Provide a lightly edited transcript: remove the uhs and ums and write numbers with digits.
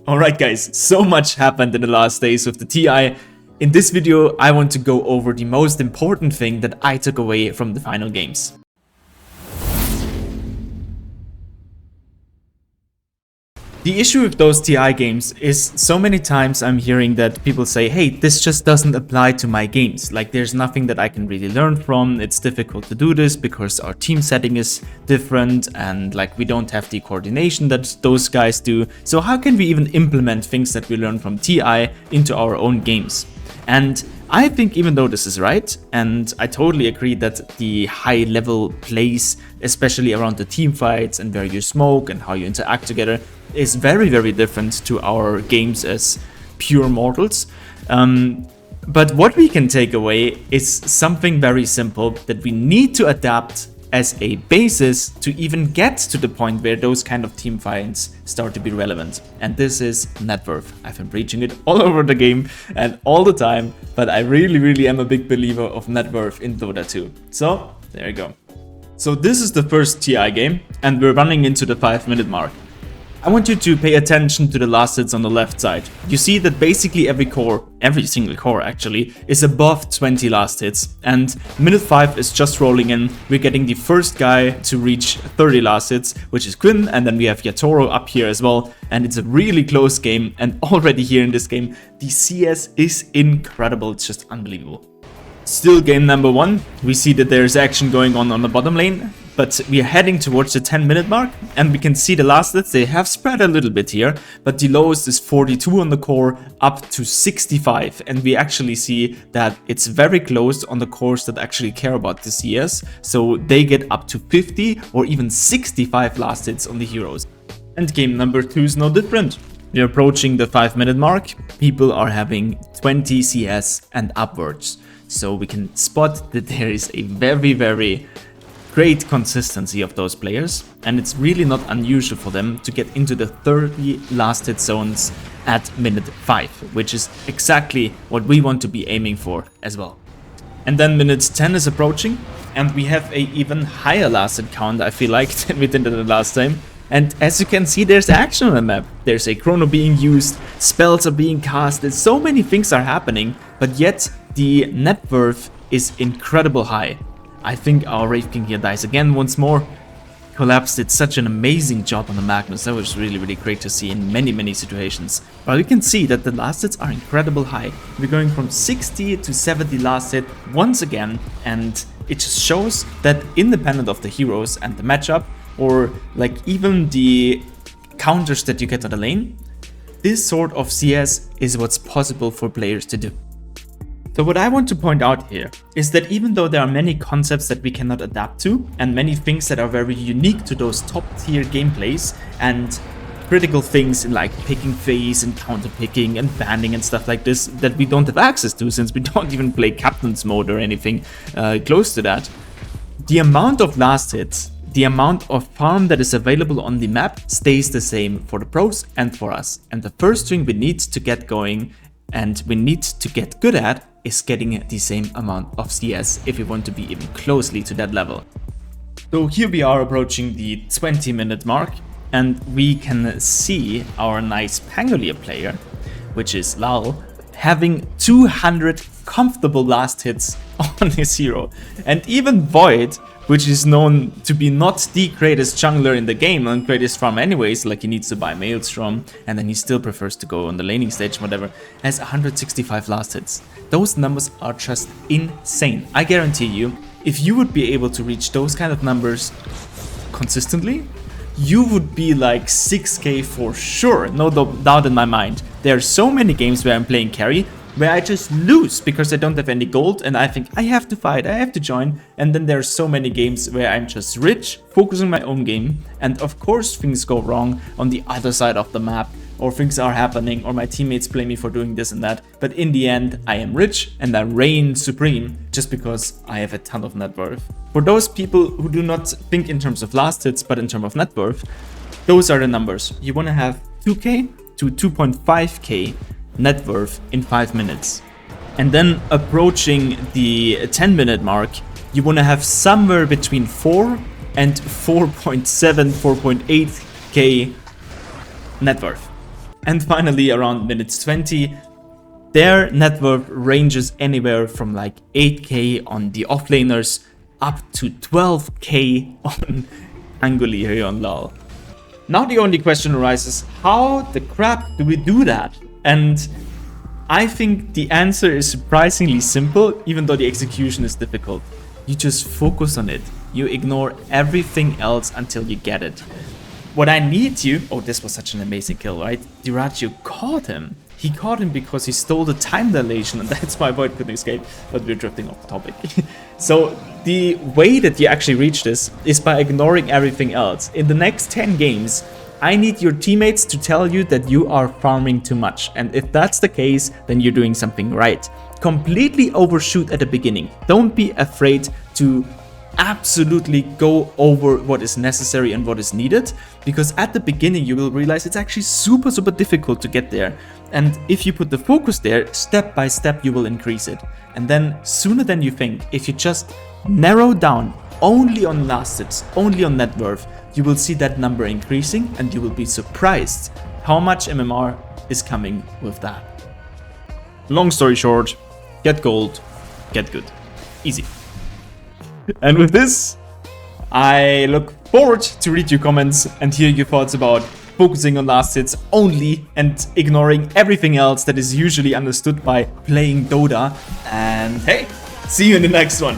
Alright guys, so much happened in the last days with the TI. In this video, I want to go over the most important thing that I took away from the final games. The issue with those TI games is so many times I'm hearing that people say, hey, this just doesn't apply to my games. Like there's nothing that I can really learn from. It's difficult to do this because our team setting is different and like we don't have the coordination that those guys do. So how can we even implement things that we learn from TI into our own games? And I think even though this is right, and I totally agree that the high level plays, especially around the team fights and where you smoke and how you interact together, is very, very different to our games as pure mortals. But what we can take away is something very simple that we need to adapt as a basis to even get to the point where those kind of team fights start to be relevant. And this is net worth. I've been preaching it all over the game and all the time, but I really am a big believer of net worth in Dota 2. So there you go. So this is the first TI game and we're running into the 5-minute mark. I want you to pay attention to the last hits on the left side. You see that basically every single core actually, is above 20 last hits. And minute 5 is just rolling in. We're getting the first guy to reach 30 last hits, which is Quinn. And then we have Yatoro up here as well. And it's a really close game. And already here in this game, the CS is incredible. It's just unbelievable. Still game number 1. We see that there's action going on the bottom lane. But we are heading towards the 10-minute mark, and we can see the last hits, they have spread a little bit here, but the lowest is 42 on the core, up to 65, and we actually see that it's very close on the cores that actually care about the CS, so they get up to 50 or even 65 last hits on the heroes. And game number 2 is no different. We're approaching the 5-minute mark, people are having 20 CS and upwards, so we can spot that there is a very great consistency of those players, and it's really not unusual for them to get into the 30 last hit zones at minute 5, which is exactly what we want to be aiming for as well. And then minute 10 is approaching, and we have a even higher last hit count, I feel like, than we did the last time. And as you can see, there's action on the map. There's a chrono being used, spells are being casted, so many things are happening, but yet the net worth is incredible high. I think our Wraith King here dies again once more. Collapse did such an amazing job on the Magnus. That was really great to see in many situations. But we can see that the last hits are incredible high. We're going from 60 to 70 last hit once again, and it just shows that independent of the heroes and the matchup, or like even the counters that you get on the lane, this sort of CS is what's possible for players to do. So what I want to point out here is that even though there are many concepts that we cannot adapt to and many things that are very unique to those top tier gameplays and critical things in like picking phase and counter picking and banding and stuff like this that we don't have access to since we don't even play captain's mode or anything close to that, the amount of last hits, the amount of farm that is available on the map stays the same for the pros and for us. And the first thing we need to get going and we need to get good at is getting the same amount of CS if we want to be even closely to that level. So here we are approaching the 20-minute mark, and we can see our nice Pangolier player, which is Lal, having 200 comfortable last hits on his hero. And even Void, which is known to be not the greatest jungler in the game and greatest farm anyways, like he needs to buy Maelstrom and then he still prefers to go on the laning stage, whatever, has 165 last hits. Those numbers are just insane. I guarantee you, if you would be able to reach those kind of numbers consistently, you would be like 6k for sure, no doubt in my mind. There are so many games where I'm playing carry where I just lose because I don't have any gold and I think I have to fight, I have to join. And then there are so many games where I'm just rich, focusing my own game, and of course things go wrong on the other side of the map, or things are happening, or my teammates blame me for doing this and that. But in the end, I am rich and I reign supreme just because I have a ton of net worth. For those people who do not think in terms of last hits, but in terms of net worth, those are the numbers. You want to have 2k to 2.5k net worth in 5 minutes. And then approaching the 10-minute mark, you want to have somewhere between 4 and 4.7, 4.8k net worth. And finally, around minutes 20, their net worth ranges anywhere from like 8k on the offlaners up to 12k on Angoli here on LoL. Now the only question arises, how the crap do we do that? And I think the answer is surprisingly simple, even though the execution is difficult. You just focus on it. You ignore everything else until you get it. What I need you... Oh, this was such an amazing kill, right? Diraggio caught him. He caught him because he stole the time dilation, and that's why Void couldn't escape. But we're drifting off the topic. So the way that you actually reach this is by ignoring everything else. In the next 10 games, I need your teammates to tell you that you are farming too much. And if that's the case, then you're doing something right. Completely overshoot at the beginning. Don't be afraid to absolutely go over what is necessary and what is needed, because at the beginning you will realize it's actually super difficult to get there, and if you put the focus there, step by step you will increase it. And then sooner than you think, if you just narrow down only on last hits, only on net worth, you will see that number increasing, and you will be surprised how much MMR is coming with that. Long story short, get gold, get good. Easy. And with this, I look forward to read your comments and hear your thoughts about focusing on last hits only and ignoring everything else that is usually understood by playing Dota. And hey, see you in the next one.